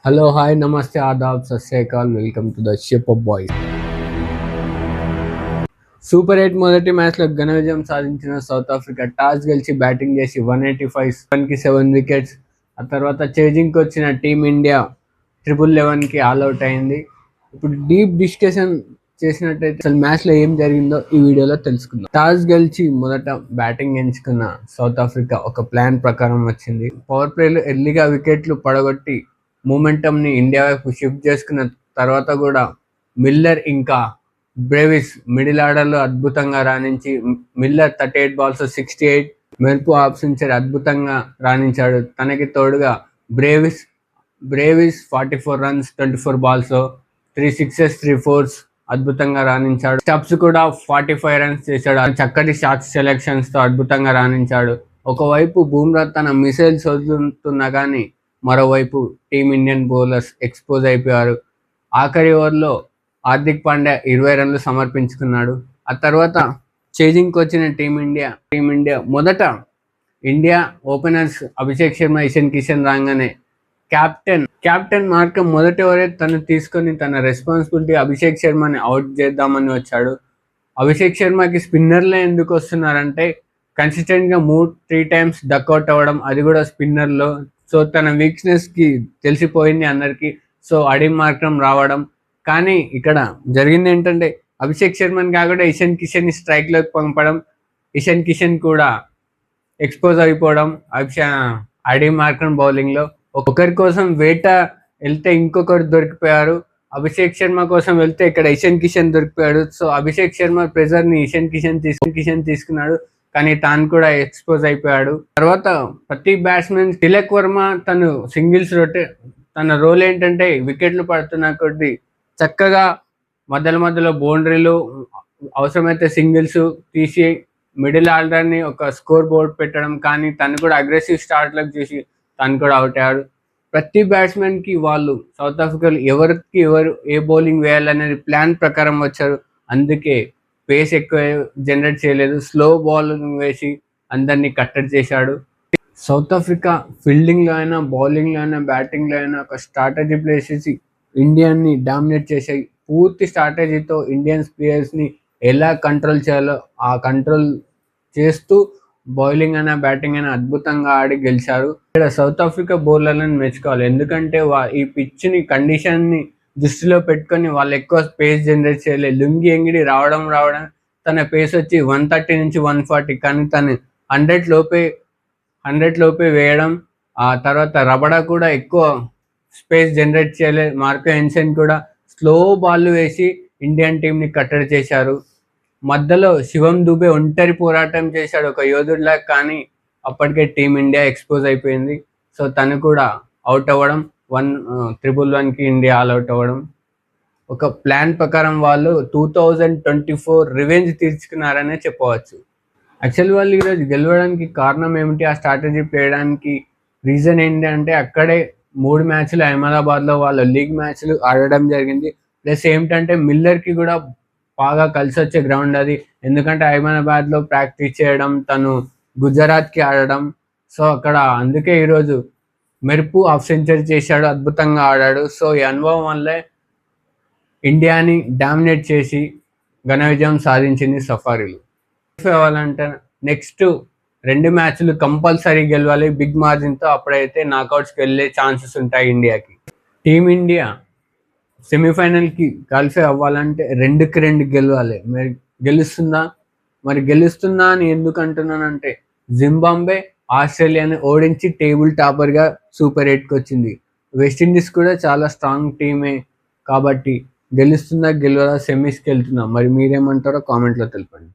Hello, hi, namaste, adab, sat sri akal. Welcome to the Ship of Boys. Super 8 మొదటి మ్యాచ్లో ఘన విజయం సాధించిన సౌత్ ఆఫ్రికా టాస్ గెలిచి బ్యాటింగ్ చేసి 185 7 వికెట్స్. ఆ తర్వాత చేజింగ్కి వచ్చిన టీమిండియా 11కి ఆల్అవుట్ అయింది. ఇప్పుడు డీప్ డిస్కషన్ చేసినట్టయితే అసలు మ్యాచ్లో ఏం జరిగిందో ఈ వీడియోలో తెలుసుకుందాం. టాస్ గెలిచి మొదట బ్యాటింగ్ ఎంచుకున్న సౌత్ ఆఫ్రికా ఒక ప్లాన్ ప్రకారం వచ్చింది. పవర్ ప్లేలో ఎర్లీగా వికెట్లు పడగొట్టి మూమెంటంని ఇండియా వైపు షిఫ్ట్ చేసుకున్న తర్వాత కూడా మిల్లర్ ఇంకా బ్రేవిస్ మిడిల్ ఆర్డర్లో అద్భుతంగా రాణించి మిల్లర్ 38 balls 68 మెరుపు హాఫ్ సెంచరీ అద్భుతంగా రాణించాడు. తనకి తోడుగా Brevis 44 runs 24 balls 3 sixes 3 fours అద్భుతంగా రాణించాడు. స్టబ్స్ కూడా 45 runs చేశాడు. చక్కటి షాట్ సెలెక్షన్స్తో అద్భుతంగా రాణించాడు. ఒకవైపు బూమ్రా తన మిసైల్స్ వదులుతున్నా కానీ మరోవైపు టీమిండియన్ బౌలర్స్ ఎక్స్పోజ్ అయిపోయారు. ఆఖరి ఓవర్లో హార్దిక్ పాండ్యా 20 runs సమర్పించుకున్నాడు. ఆ తర్వాత చేజింగ్కి వచ్చిన టీమిండియా మొదట ఇండియా ఓపెనర్స్ అభిషేక్ శర్మ ఇషాన్ కిషన్ రాగానే కెప్టెన్ మార్కం మొదటి ఓవరే తను తీసుకొని తన రెస్పాన్సిబిలిటీ అభిషేక్ శర్మని అవుట్ చేద్దామని వచ్చాడు. అభిషేక్ శర్మకి స్పిన్నర్లే ఎందుకు వస్తున్నారంటే కన్సిస్టెంట్గా 3 times డక్అవుట్ అవ్వడం, అది కూడా స్పిన్నర్లో. సో తన వీక్నెస్కి తెలిసిపోయింది అందరికీ. సో అడిమ్ మార్కం రావడం. కానీ ఇక్కడ జరిగింది ఏంటంటే అభిషేక్ శర్మని కాకుండా ఇషాన్ కిషన్ని స్ట్రైక్లోకి పంపడం, ఇషాన్ కిషన్ కూడా ఎక్స్పోజ్ అయిపోవడం అడిమ్ మార్కం బౌలింగ్లో. ఒకరి కోసం వేట వెళ్తే ఇంకొకరు దొరికిపోయారు. అభిషేక్ శర్మ కోసం వెళ్తే ఇక్కడ ఇషాన్ కిషన్ దొరికిపోయాడు. సో అభిషేక్ శర్మ ప్రెజర్ని ఇషాన్ కిషన్ తీసుకున్నాడు, కానీ తాను కూడా ఎక్స్పోజ్ అయిపోయాడు. తర్వాత ప్రతి బ్యాట్స్మెన్ తిలక్ వర్మ తను సింగిల్స్ తన రోల్ ఏంటంటే వికెట్లు పడుతున్న కొద్దీ చక్కగా మధ్యలో బౌండరీలు అవసరమైతే సింగిల్స్ తీసి మిడిల్ ఆర్డర్ని ఒక స్కోర్ బోర్డ్ పెట్టడం, కానీ తను కూడా అగ్రెసివ్ స్టార్ట్లకు చేసి తను కూడా అవుట్ అయ్యాడు. ప్రతి బ్యాట్స్మెన్కి వాళ్ళు సౌత్ ఆఫ్రికాలో ఎవరు ఏ బౌలింగ్ వేయాలనేది ప్లాన్ ప్రకారం వచ్చారు. అందుకే పేస్ ఎక్కువ జనరేట్ చేయలేదు, స్లో బౌలింగ్ వేసి అందరినీ కట్టడి చేశాడు. సౌత్ ఆఫ్రికా ఫీల్డింగ్లో అయినా బౌలింగ్లో అయినా బ్యాటింగ్లో అయినా ఒక స్ట్రాటజీ ప్లే చేసి ఇండియాని డామినేట్ చేసే పూర్తి స్ట్రాటజీతో ఇండియన్ ప్లేయర్స్ని ఎలా కంట్రోల్ చేయాలో ఆ కంట్రోల్ చేస్తూ బౌలింగ్ అయినా బ్యాటింగ్ అయినా అద్భుతంగా ఆడి గెలిచారు. ఇక్కడ సౌత్ ఆఫ్రికా బౌలర్లను మెచ్చుకోవాలి, ఎందుకంటే ఈ పిచ్ని కండిషన్ని దృష్టిలో పెట్టుకొని వాళ్ళు ఎక్కువ పేస్ జనరేట్ చేయలేదు. లుంగి ఎంగిడి రావడం తన పేస్ వచ్చి 130 నుంచి 140, కానీ తను 100 లోపే వేయడం. ఆ తర్వాత రబడా కూడా ఎక్కువ స్పేస్ జనరేట్ చేయలేదు. మార్కో ఎన్సెన్ కూడా స్లో బాల్ వేసి ఇండియన్ టీంని కట్టడి చేశారు. మధ్యలో శివం దుబే ఒంటరి పోరాటం చేశాడు ఒక యోధుడిలా, కానీ అప్పటికే టీమిండియా ఎక్స్పోజ్ అయిపోయింది. సో తను కూడా అవుట్ అవ్వడం, 1-1కి ఇండియా ఆల్అవుట్ అవ్వడం. ఒక ప్లాన్ ప్రకారం వాళ్ళు 2024 రివెంజ్ తీర్చుకున్నారనే చెప్పవచ్చు. యాక్చువల్లీ వాళ్ళు ఈరోజు గెలవడానికి కారణం ఏమిటి, ఆ స్ట్రాటజీ ప్లేయడానికి రీజన్ ఏంటి అంటే అక్కడే 3 మ్యాచ్లు అహ్మదాబాద్లో వాళ్ళు లీగ్ మ్యాచ్లు ఆడడం జరిగింది. ప్లస్ ఏమిటంటే మిల్లర్కి కూడా బాగా కలిసి వచ్చే గ్రౌండ్ అది, ఎందుకంటే అహ్మదాబాద్లో ప్రాక్టీస్ చేయడం, తను గుజరాత్కి ఆడడం. సో అక్కడ అందుకే ఈరోజు మెరుపు హాఫ్ సెంచరీ చేశాడు, అద్భుతంగా ఆడాడు. సో ఈ అనుభవం వల్లే ఇండియాని డామినేట్ చేసి ఘన విజయం సాధించింది సఫారీలు. అవ్వాలంటే నెక్స్ట్ 2 మ్యాచ్లు కంపల్సరీ గెలవాలి బిగ్ మార్జిన్తో, అప్పుడైతే నాకౌట్స్కి వెళ్ళే ఛాన్సెస్ ఉంటాయి ఇండియాకి. టీమిండియా సెమీఫైనల్కి క్వాలిఫై అవ్వాలంటే 2కి 2 గెలవాలి. మరి గెలుస్తుందా అని ఎందుకు అంటున్నానంటే జింబాబ్వే ఆస్ట్రేలియాని ఓడించి టేబుల్ టాపర్గా సూపర్ 8కి వచ్చింది. వెస్టిండీస్ కూడా చాలా స్ట్రాంగ్ టీమే, కాబట్టి గెలుస్తుందా గెలవదా సెమీస్కి వెళ్తుందా, మరి మీరేమంటారో కామెంట్లో తెలపండి.